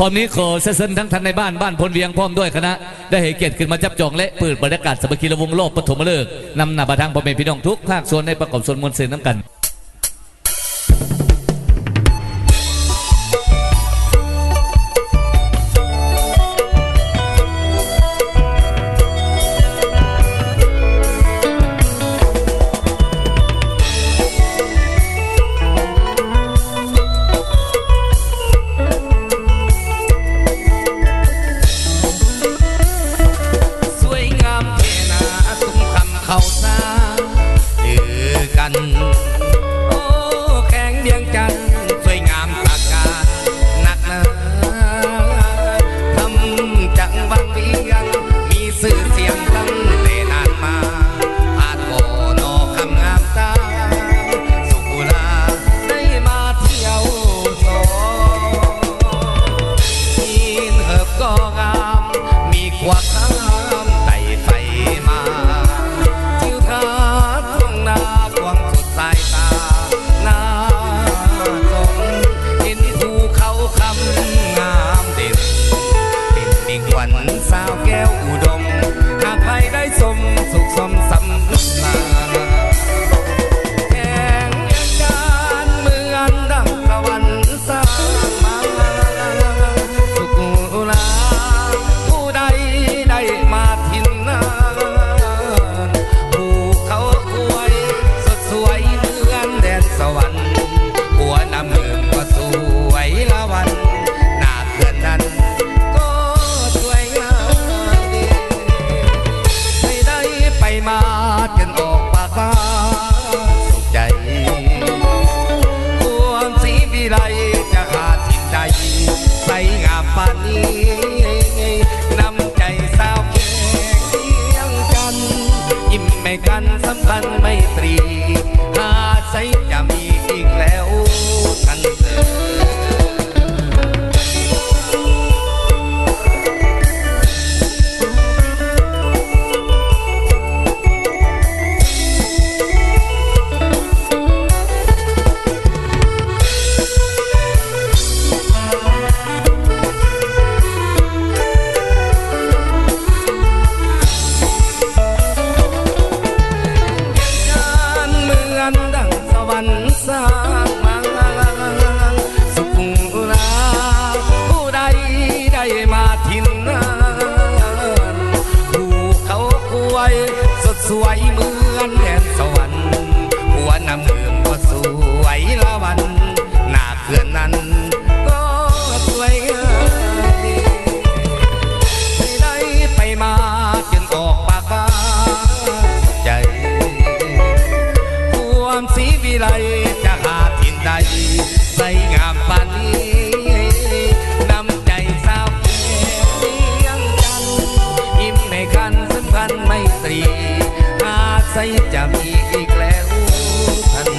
ร้อมนี้ขอเส้นทั้งท่านในบ้านพลเวียงพร้อมด้วยคณะได้ให้เกียรติขึ้นมาจับจองและเปิดบรรยากาศสามัคคีระวงโลกปฐมฤกษ์นำหน้าประทางพ่อแม่พี่น้องทุกภาคส่วนในประกอบส่วนมวลเสน้ำกันสวยเหมือนแดนสวรรค์หัวน้ำเมืองก็สวยละวันหน้าเขื่อนนั้นก็สวยงามไม่ได้ไปมาจนออกปากฟ้าใจความศรีวิไลจะหาถิ่นใดใสงามปานนี้นำใจสาวเลี้ยงจันยิ้มให้กันสัมพันธ์ไมตรีใส่จะมีอีกแล้วท่าน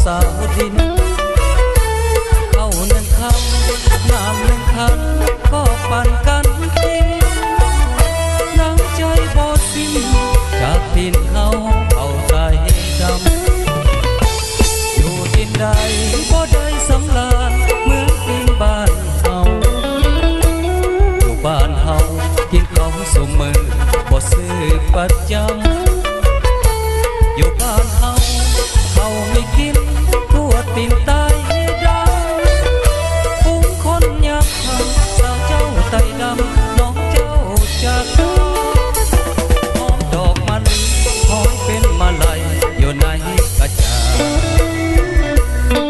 สาวดินเข้าหนึ่งคำน้ำหนึ่งคันก็ปั่นกันกินน้ำใจบ่สิ้นจากดินเขาเข้าใจดำอยู่ดินใดบ่ได้สำราญเหมือนดินบ้านเฮาอยู่บ้านเฮากินของสมมือบ่ซื้อประจำอยู่บ้านเฮาเขาไม่กินตีนใต้ดำผู้คนอยากทำสาวเจ้าไต้ดำน้องเจ้าจากหอมดอกมะลิหอมเป็นมาลัยอยู่ในกระจา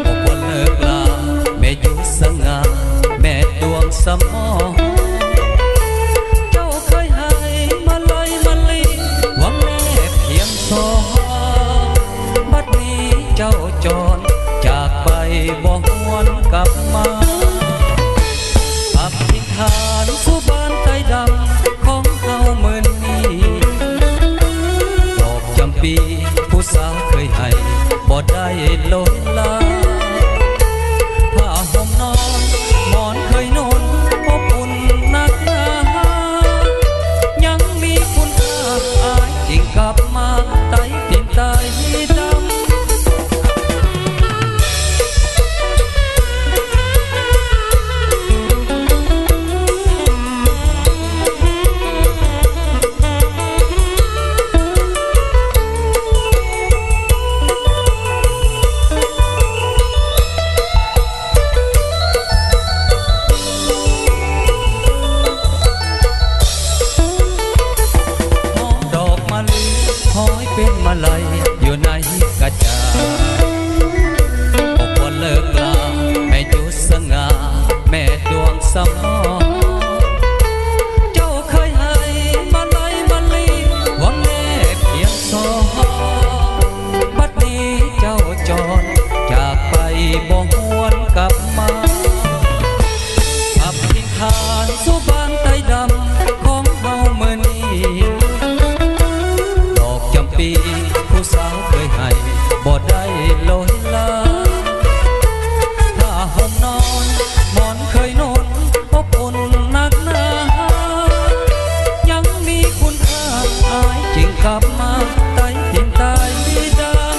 บอกว่าเลิกลาแม่อยู่สง่าแม่ดวงสมองเจ้าเคยให้มาลัยมะลิหวัง ได้หล่นลาผ้าห่มนอนหมอนเคยนอนอบอุ่นนักหนายังมีคุณค่าอายจริงกลับมาไต่เพียงตายดำเป็นมาลัยอยู่ในกระจาบอกว่าเลิกลาให้จุดสง่าแม่ดวงสมอเจ้าเคยให้มาลัยมาลีหวังแน่เพียงสองบัดนี้เจ้าจรจากไปบ่หวนกลับมาขับทิ้งทานสู่บ้านใต้ดำของเฮาเมื่อนี้ปีผู้สาวเคยให้บ่ได้ลอยลาถ้าห่มนอนหมอนเคยนอนอบอุ่นนักหนายังมีคุณค่าอายจึงกลับมาไต่เพียงตายดัง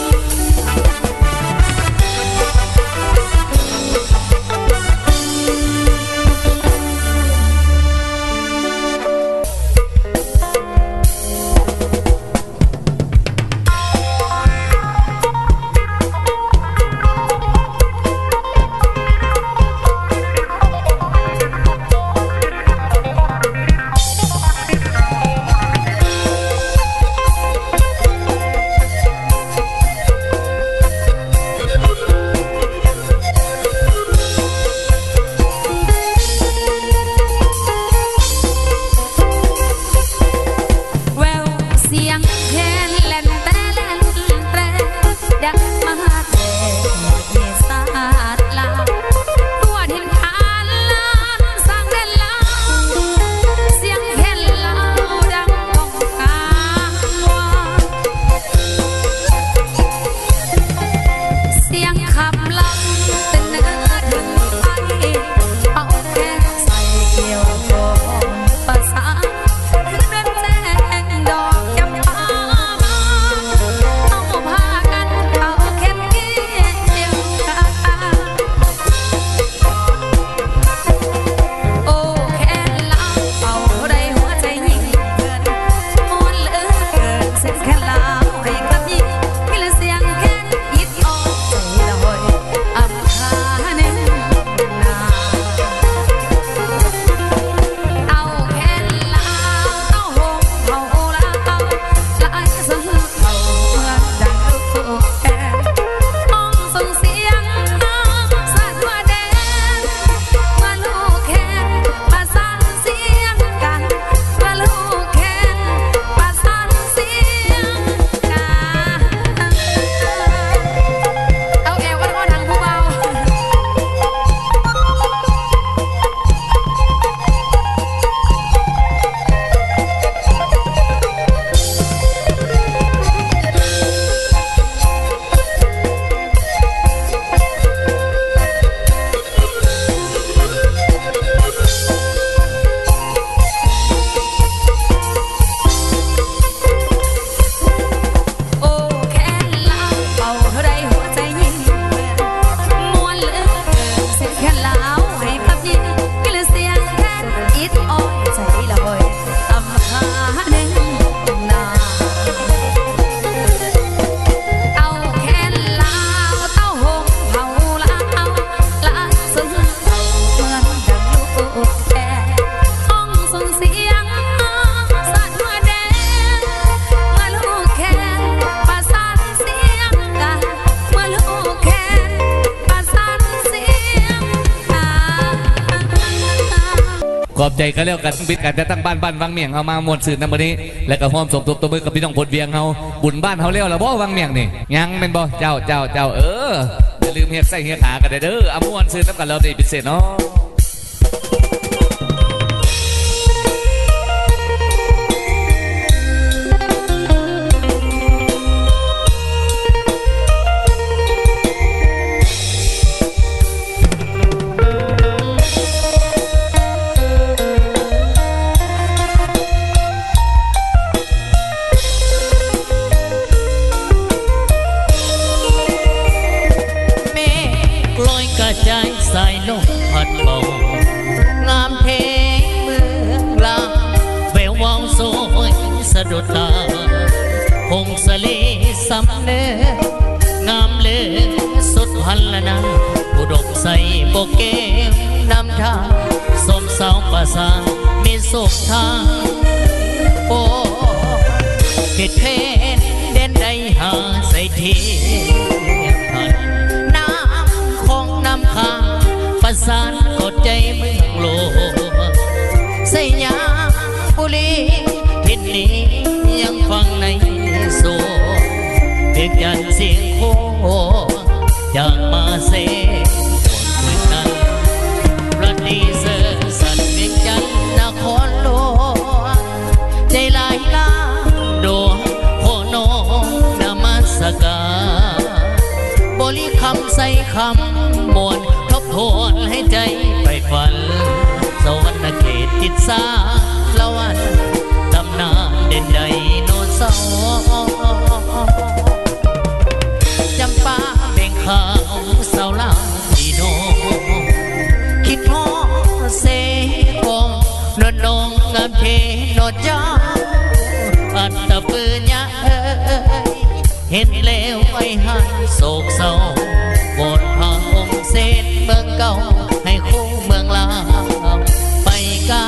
ขอบใจกันแล้วกันบิดกันจะตั้งบ้านวังเมียงเอามามวลสื่อนำวันนี้และก็พร้อมสมทบตัวมือกับพี่น้องพลเวียงเฮาบุญบ้านเฮาเลี้ยวแล้วบ่วังเมียงนี่ยังเป็นบ่เจ้าอย่าลืมเฮียใส่เฮียขากันเด้อเอามวลสื่อน้ำกันเราได้พิเศษเนาะ ดตาคงสะเลสำเนองามเลือสุดพันละนันอุดมใส่โบเกมนำทางสมสาวประสานมีสุขทางโอ้เขตเพนเด่นใดหาใส่ทีพันน้ำคงน้ำค้างประสานกดใจเมืองโลสยามบุรีทิศนี้ยังฟังในโซเพียงยันเสียงโคอยากมาเสกคืนนั้นประดีเสอสันเวียงจันทน์นครหลวงใจหลายล้านดวงโคโนนมัสการบริคำใส่คำมวลทบทวนให้ใจไปฝันสวรรค์เขตจิตสาละวันตำนานเด่นใดโนเสาจำปาเบ่งขาวสาวลาวที่โนคิดฮอเสกองนนงงามเทโนจ้าอันตะปืนยะเห็นแล้วไอ้หันโศกเศร้าโบนพาองค์เศษเมืองเก่าให้คู่เมืองลาวไปกา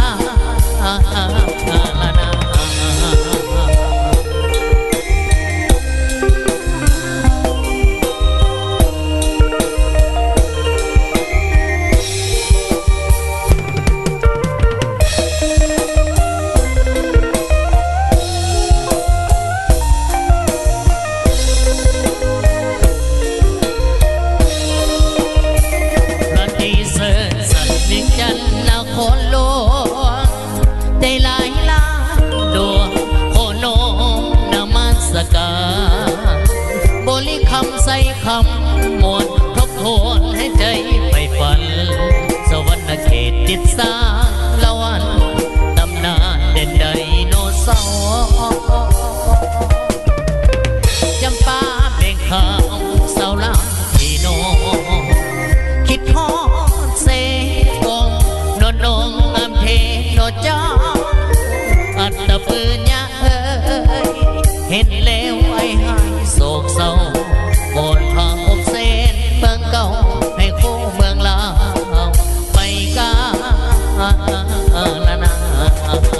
ลนาคำมวลทบทวนให้ใจไปฝันสวรรค์เขตจิตสาละวันตำนานเด่นใดโนเสาจำปาเบ่งขาวสาวลาวที่โนคิดฮอดเสกองนนงอำเภโนจ้าอัตตะปืนยะเห็นแล้วไอ้หายโศกเศร้าโบนพาอบเส้นเมืองเก่าให้คู่เมืองลาวไปกาลนา เ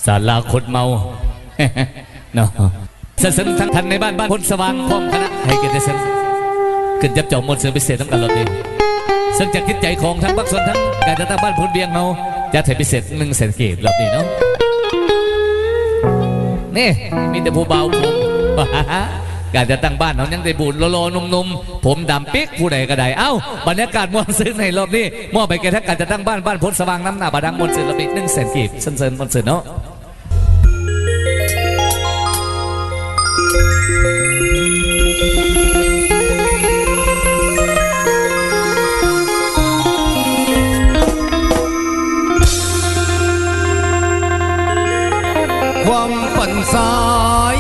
ศาลาคนเมา เนาะเสริมทั้งทันในบ้านคนสว่างพร้อมคณะให้เกียรติเสริมขึ้นจับจองมวลเสือพิเศษทั้งกันรถดีซึ่งจากคิดใจของทั้งบักส่วนทั้งการจัดตั้งบ้านพลเวียงเราจะถ่ายพิเศษ100,000 กีบรอบนี้เนาะนี่มีแต่ผู้เบาผม การจะตั้งบ้านเขายังได้บุญโลๆนุ่มๆผมดำปิ๊กผู้ใดก็ได้เอ้าบรรยากาศมวลซึ้งในรอบนี้มอบไปแก่ทั้งการจะตั้งบ้านพ้นสว่างน้ำหน้าบาดังมวลซึ้งรอบนี้100,000 กีบเซินมวลซึ้งเนาะความฝันสาย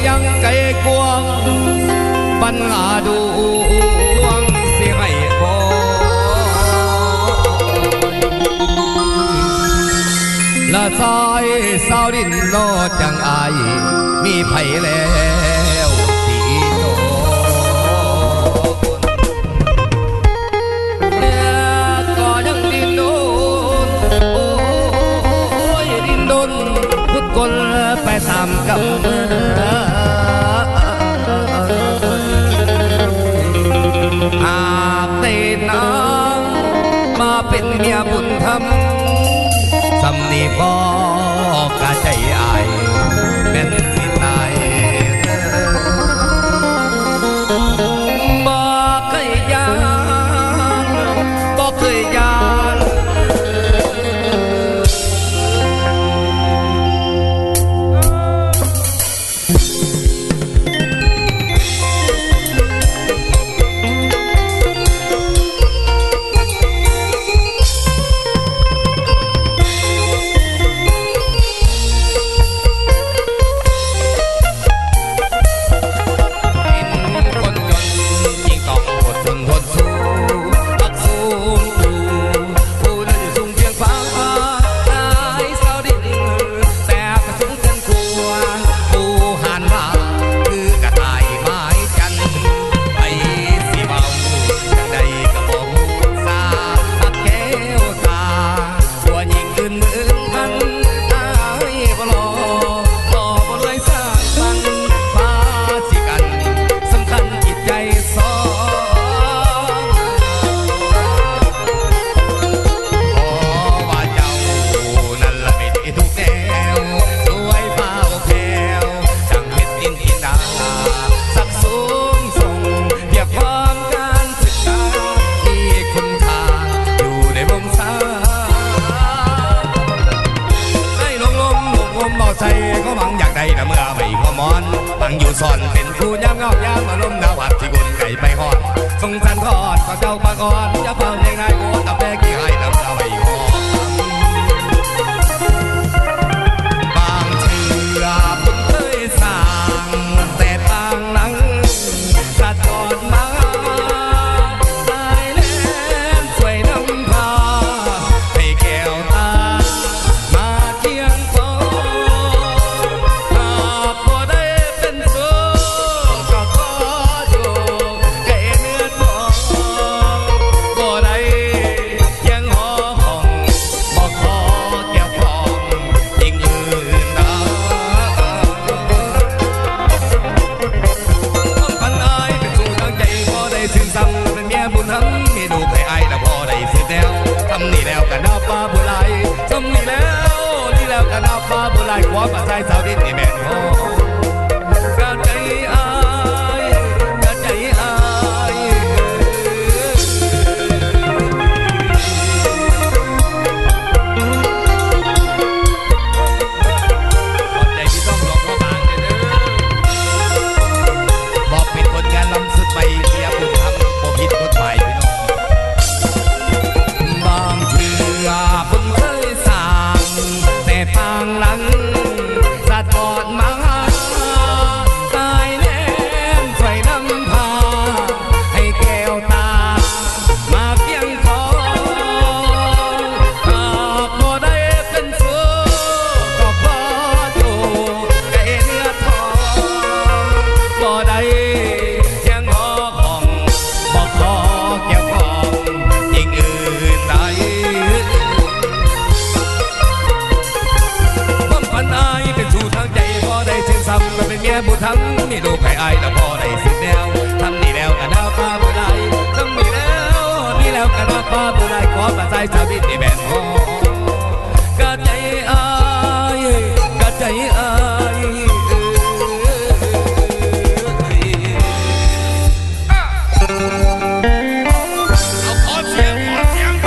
ยังไกลกวางปัญหาดวงสิให้พอละสายสาวดินโลดจังอายมีไผแล้วสีโตเนี่ยก็ยังดินโดนโอ้ยดินโดนพุทธกลไปตามกำเนิดหากได้นางมาเป็นเมียบุญธรรมสำนีพ่อกะใจอายเป็นสิตายบ่เคยยานบ่เคยยานอยู่ซ่อนเป็นผู้ย่ำเงาย่ำมาล้มดาวหัดที่กุนไก่ไปหอดทรงสันทอดก็เจ้าปากอ่อนจะเฝ้าเลี้ยงนายโอ้ตับแม่กี่ให้น้ำตาไปหอดบางเชื่อผมเคยสั่งแต่ต่างหลังกระจอดมาสายแลนสวยน้ำพาให้แก้วตามาเคียงคอไ ก็เป็นเมียผู้ทั้งมีลูกให้อายแล้วพอได้สิแนวทำนี่แล้วกันดาวฟ้าผู้ใดทำนี่แล้วกันดาวฟ้าผู้ใดขอประสายชาวบินในแบนหอกะใจอายกะใจอาย เอาขอเสียงขอเสียง บ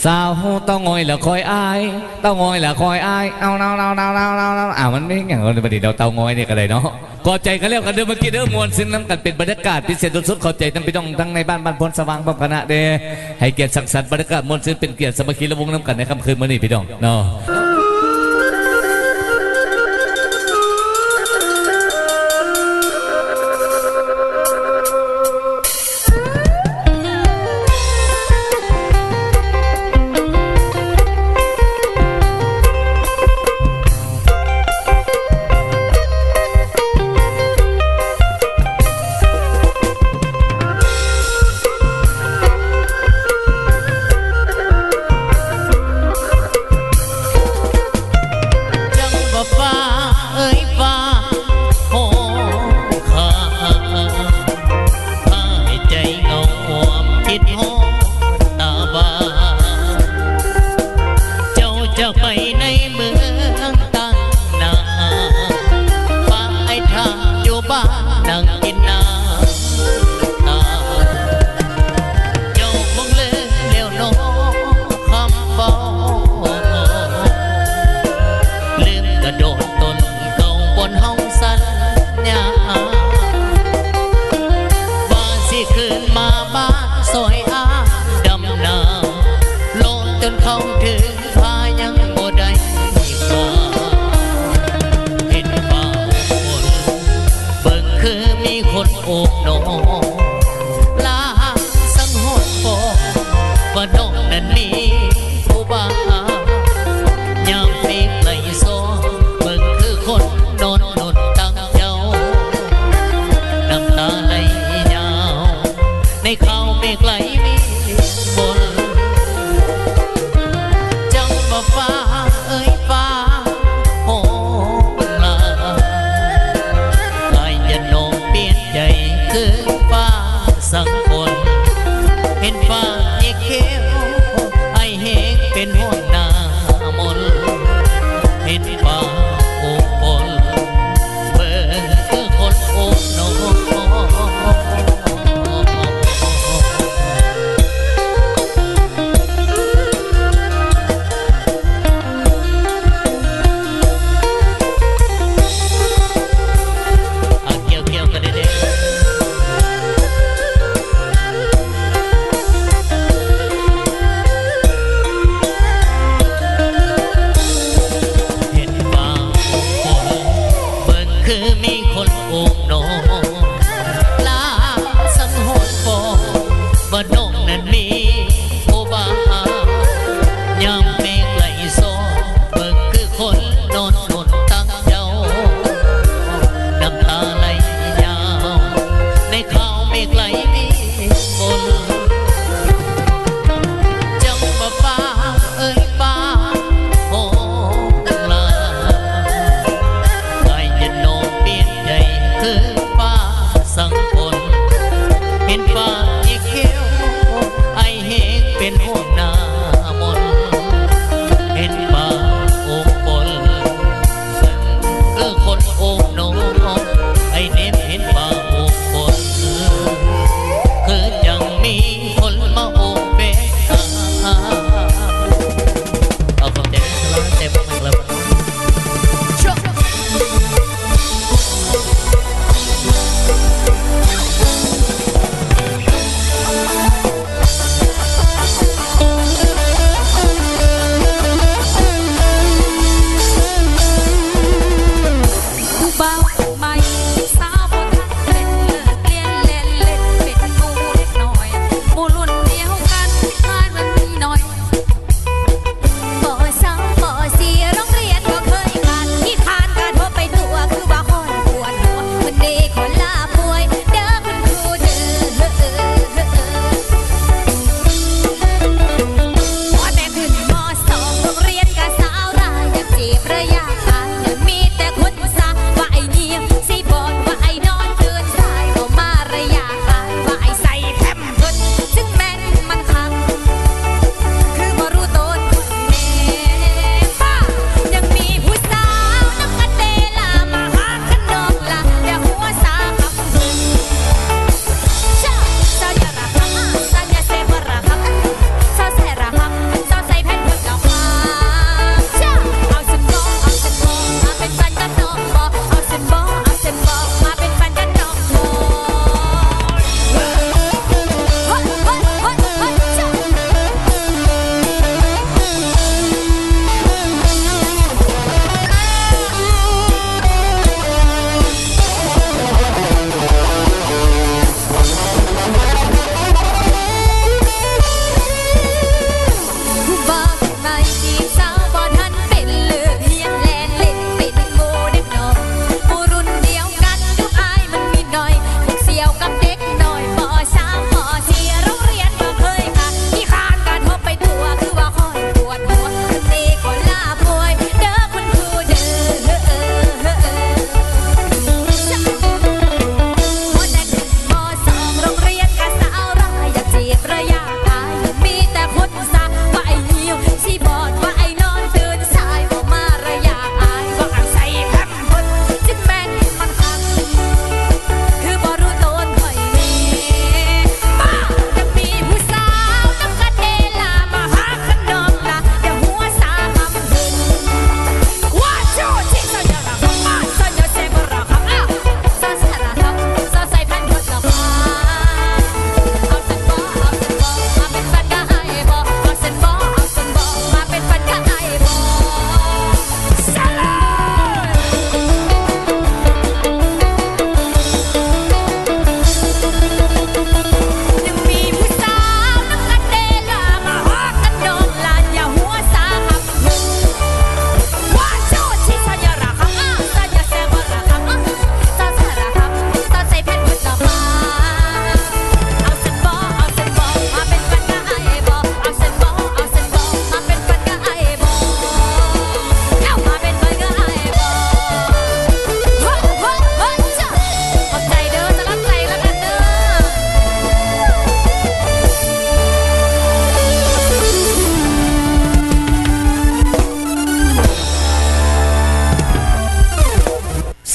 สาวเต้างอยแล้วคอยอายเต้างอยแล้วคอยอายเอามันไม่อย่างเราประเดี๋ยวเต้างอยเนี่ยก็ได้เนาะขอใจกันแล้วกันเดิมเมื่อกี้เดิมมวลซึ้งน้ำกันเป็นบรรยากาศพิเศษสุดๆขอใจทั้งพี่น้องทั้งในบ้านพลสว่างพร้อมคณะเด้ให้เกียรติสังสรรค์บรรยากาศมวลซึ้งเป็นเกียรติสามัคคีและวงน้ำกันในค่ำคืนมื้อนี้พี่น้องเนาะ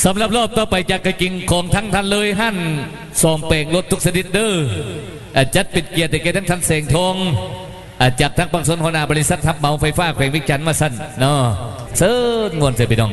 สำหรับรอบต่อไปจากกระกิงของทั้งทันเลยหั่นซอมเป่งรถทุกสนิดเด้อจัดเป็นเกียรติแก่ทั้งทันเสงทองจากทั้งบางส่วนหัวหน้าบริษัททับเมาไฟฟ้าแขวงวิจันทร์มาสั่นเนาะเสิร์ชงวนเสียไปดอง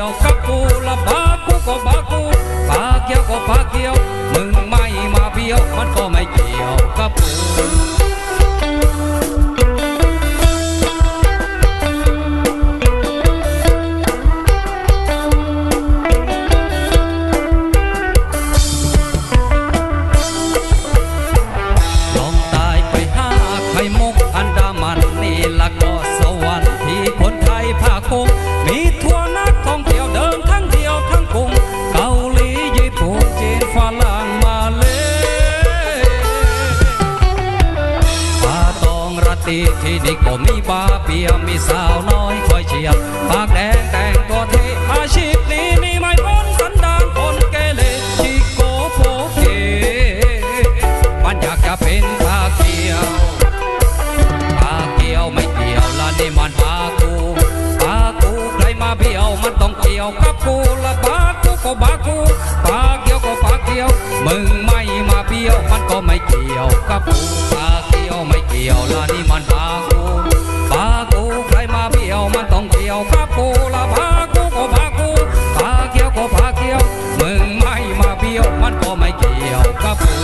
ยวกับกูละบากูก็บากูปาเกี่ยวก็ปาเกี่ยวมึงไม่มาเบี้ยวมันก็ไม่เกี่ยวกับกูลองตายไปหาไข่มุกอันดามันนี่ละก็สวรรค์ที่คนไทยภาคงมีทั่วนักท่องเที่ยวเดินทั้งเที่ยวทั้งกรุงเกาหลีญี่ปุ่นจีนฝรั่งมาเลยป่าตองระตีที่นี่ก็มีบาเบียมีสาวน้อยคอยเชียร์ปากแดงแต่งตัวเท่อาชีพนี้นี่ไม่พ้นสันดานคนเกเรชิโกโฟเกมันอยากจะเป็นปาเกียวปาเกียวไม่เกี่ยวละนี่มันปากูปากูใครมาเบี้ยวมันต้องเกี่ยวกับกูละปากูก็บากูปาเกี่ยวก็ปาเกี่ยวมึงไม่มาเบี้ยวมันก็ไม่เกี่ยวกับกูปาเกี่ยวไม่เกี่ยวละนี่มันปากูปากูใครมาเบี้ยวมันต้องเกี่ยวกับกูละปากูก็ปากูปาเกี่ยวก็ปาเกี่ยวมึงไม่มาเบี้ยวมันก็ไม่เกี่ยวกับกู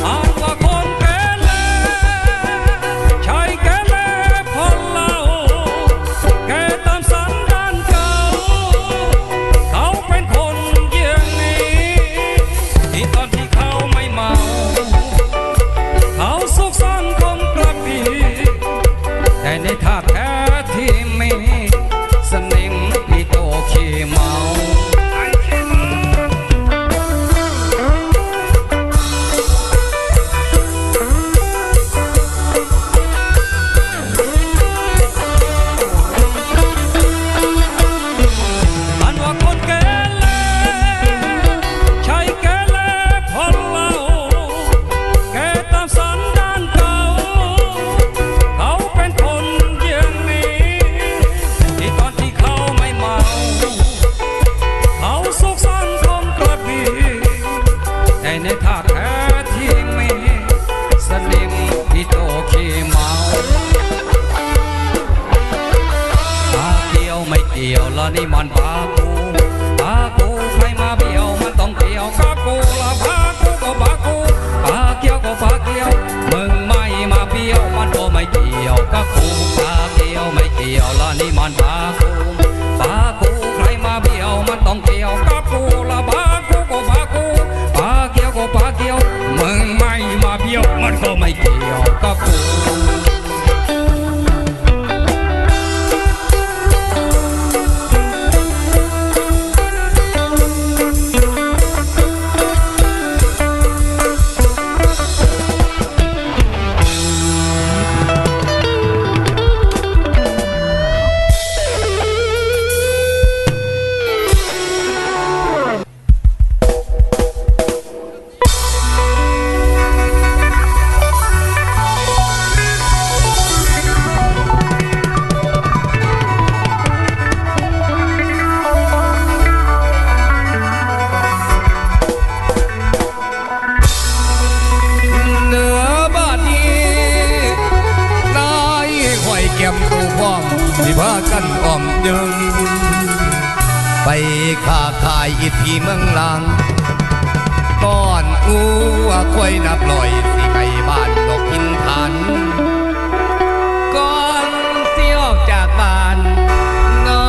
อ่านว่าคนเกเรใช่เกเรคนเล่าแกตามสันดานเก่าเขาเป็นคนเยี่ยงนี้ที่ตอนที่เขาไม่เมาเขาสุขสันต์คงกระปีแต่ในท่าแท้ที่มีสนิมที่โตขี้เมาอันว่าคนเกเรใช่เกเรคนเล่าแกตามสันดานเก่าเขาเป็นคนเยี่ยงนี้ที่ตอนที่เขาไม่เมาเขาสุขสันต์คงกระปีแต่ในท่าแท้ที่มีสนิมที่โตขี้เมาปาเกี่ยวไม่เกี่ยวละนี่มันปากูปากูใครมาเบี้ยวมันต้องเกี่ยวกับกูละปากูก็ปากูปาเกี่ยวก็ปาเกี่ยวมึงไม่มาเบี้ยวมันก็ไม่เกี่ยวกับกูปาเกี่ยวไม่เกี่ยวละนี่มันปากูปากูใครมาเบี้ยวมันต้องเกี่ยวกับกูละปากูก็ปากูปาเกี่ยวก็ปาเกี่ยวมึงไม่มาเบี้ยวมันก็ไม่เกี่ยวกับกูเหนือบาดนี้นายข่อยแก้มตูพร้อมที่พากันอ้อมเดินไปค้าขายอีพีเมืองลางต้อนอูควายนับลอยสิไก่บ้านดอกกินทันก่อนสิออกจากบ้านนอ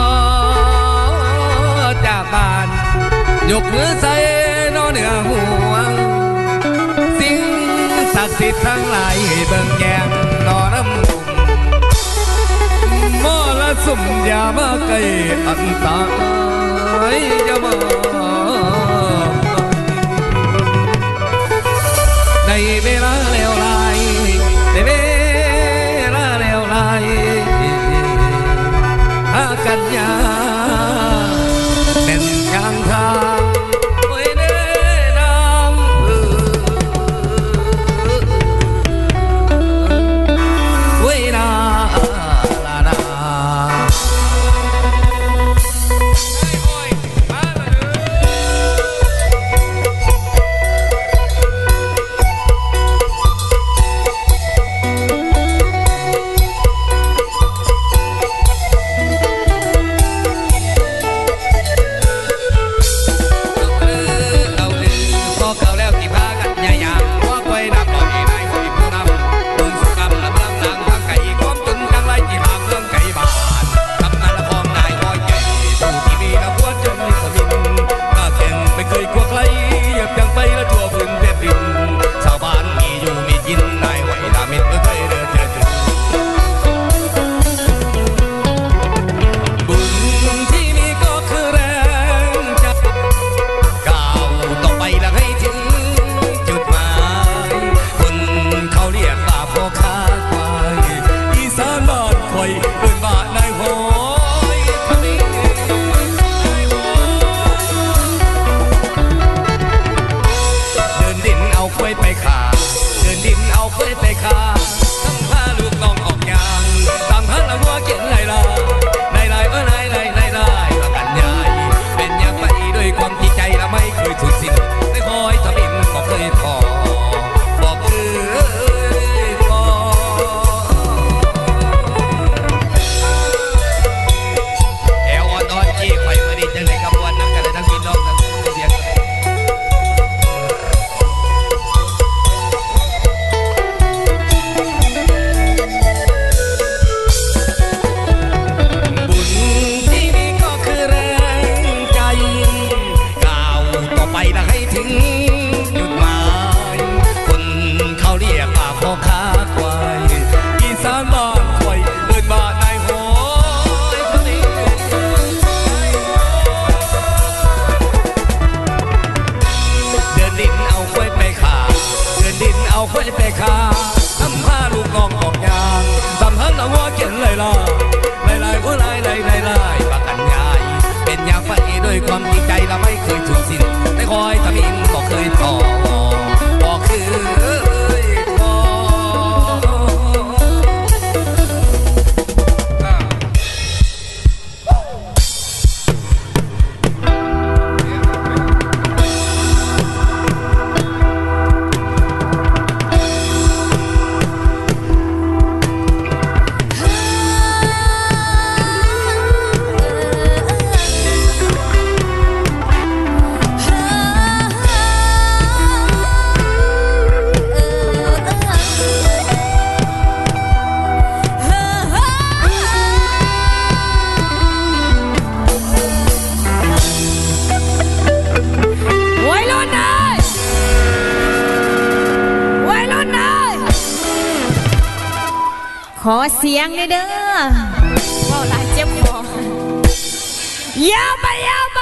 จากบ้านยกมือใส่นอเหนือหัวสิ่งศักดิ์สิทธิ์ทั้งหลายให้เบิ่งแยงนอน้ำกุมมอละสุ่มอย่ามาไกลอันตายอย่ามาในเวลาเลวร้ายในเวลาเลวร้ายหากันยาเป็นกลางทางโอ้ยเด้น้ำโอ้ยนาลานาโอ้ยมาเลย เคยถูกสิ้นในคอยทำอินบอกเคยพอบอกเคยพอขอเสียงหน่อยเด้อว้าวหลายเจ็บคอยาวไปยาวไป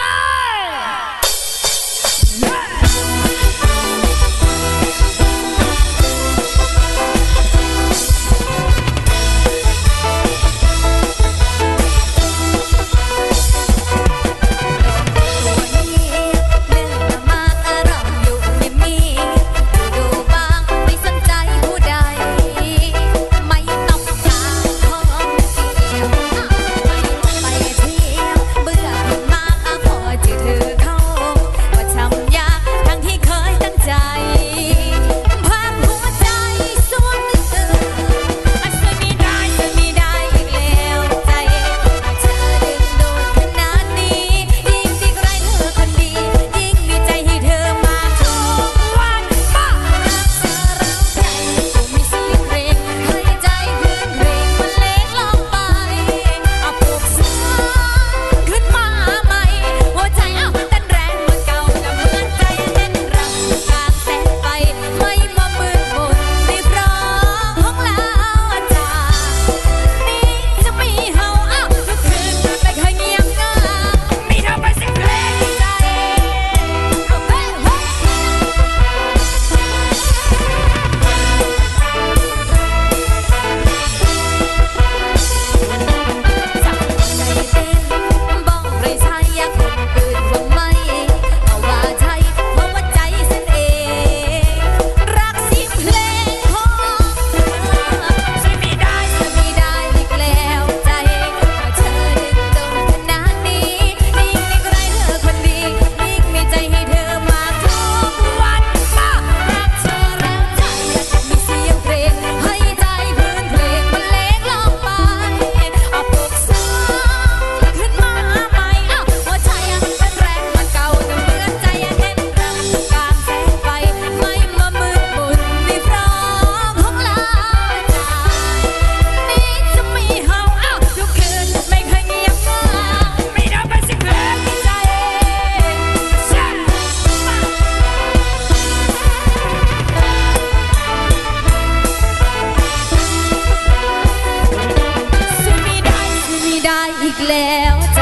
แล้วใจ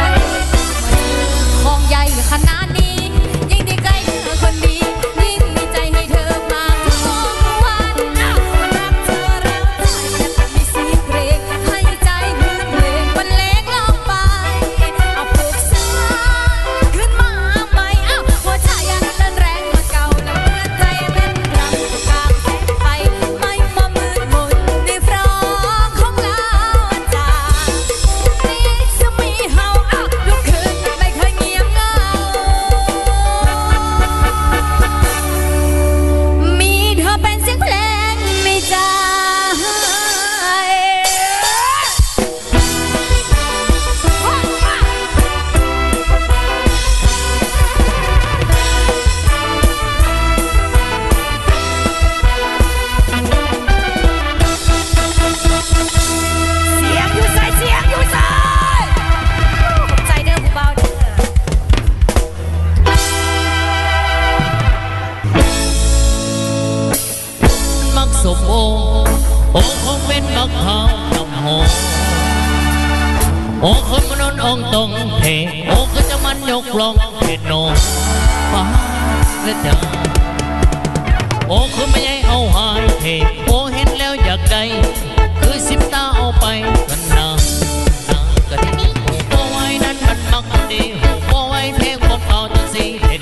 ของใหญ่ขนาดนี้ยิ่งได้ใกล้เธอคนดียิ่งมีใจให้เธอมากทุกวันรักเธอแล้วใจมีเสียงเพลงให้ใจพื้นเพลงบรรเลงลองไปเอาปลุกสายขึ้นมาใหม่หัวใจเต้นแรงเหมือนเก่าแล้วเมื่อใจเต้นรำกลางแสงไฟไม่มามืดมนด้วยฟรองของเราจ้าจะมีเฮาทุกคืนไม่เคยเงียบเหงามีเธอเป็นเสียงเพลงในใจเสียงอยู่ใส่เสียงอยู่ใส่ขอบใจเด้อผู้เบาเด้อ มักสมโอโอคงเป็นมักขาวน้ำหอมโอคนมันนอนองตรงเทโอก็จะมันยกลองเห็ดโนฟ้าและจ้าโอคือไม่ใช่เอาหายเทโอเห็นแล้วอยากได้คือสิบตาเอาไปกันนานนานกันโอโอไว้นั้นมันมักดีโอไว้เพลงของเขาจังสีให้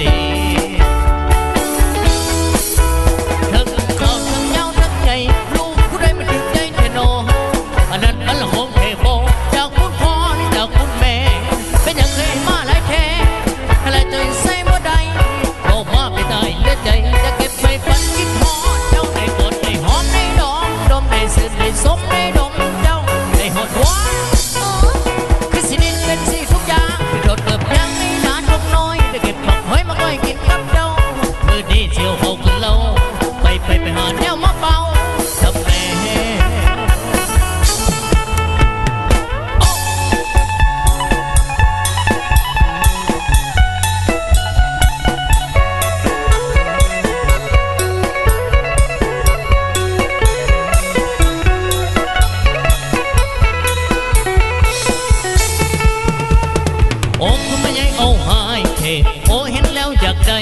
ใหญ่เอาหายเทโอ้เห็นแล้วอยากได้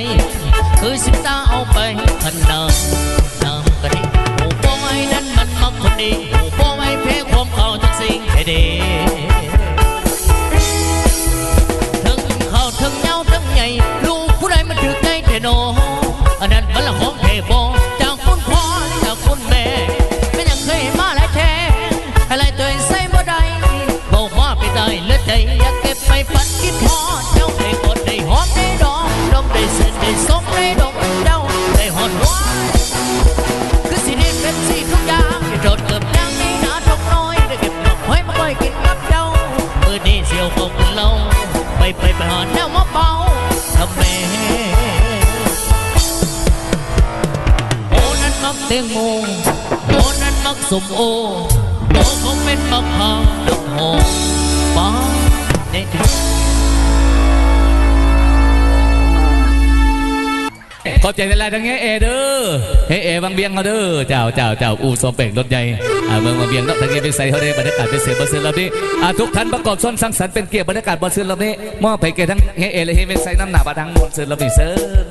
คือสิตาเอาไปขนาดน้ำกะทิโอ้ป้ไอ้นั้นมันมักคนดีโอ้ป้ไอ้เพความเขาทุกสิ่งให้ดีถึงเขาถึงเงาถึงใหญ่ลูกผู้ใดมันถึงใจเทโนอันนั้นมันละของเทโบจากคุณพ่อจากคุณแม่ไม่ยังเคยมาหลายแท้อะไรตัวเองใส่บ่ได้บอกว่าไปได้เลือดใจอยากเก็บไปปัดคิดพอเจ้าได้กดได้หอมได้ดอกดมได้เส้นได้ส้มได้ดอกเจ้าได้หอดหัวคือสิเด่นเป็นสีทุกอย่างที่โดดเกิบอย่างนี้หนาทกน้อยได้เก็บดอกไว้มาไว้กินกับเจ้ามือนี้เสียวบอกเราไปหาแนวมาเป่าทำแม่โอ้นั้นมักเตงโมโอ้นั้นมักสมโอโอ้เขาเป็นมักพางดอกหอมฟ้าเด็ด ขอบใจในไลน์ทั้งเอเด้อเฮ้บางเบียงเขาเด้อเจ้าอู่สมเป่งรถใหญ่เมืองบางเบียงนอกทั้งเไปใส่เขาได้บรรยากาศเป็นเสียงบอลเซอร์ลำนี้ทุกท่านประกอบส่วนสังสรรค์เป็นเกียรติบรรยากาศบอลเซอร์ลำนี้มอบให้แก่ทั้งเฮและเฮเมใส่น้ำหนาบาทั้งบอลเซอร์ลำนี้เซอร์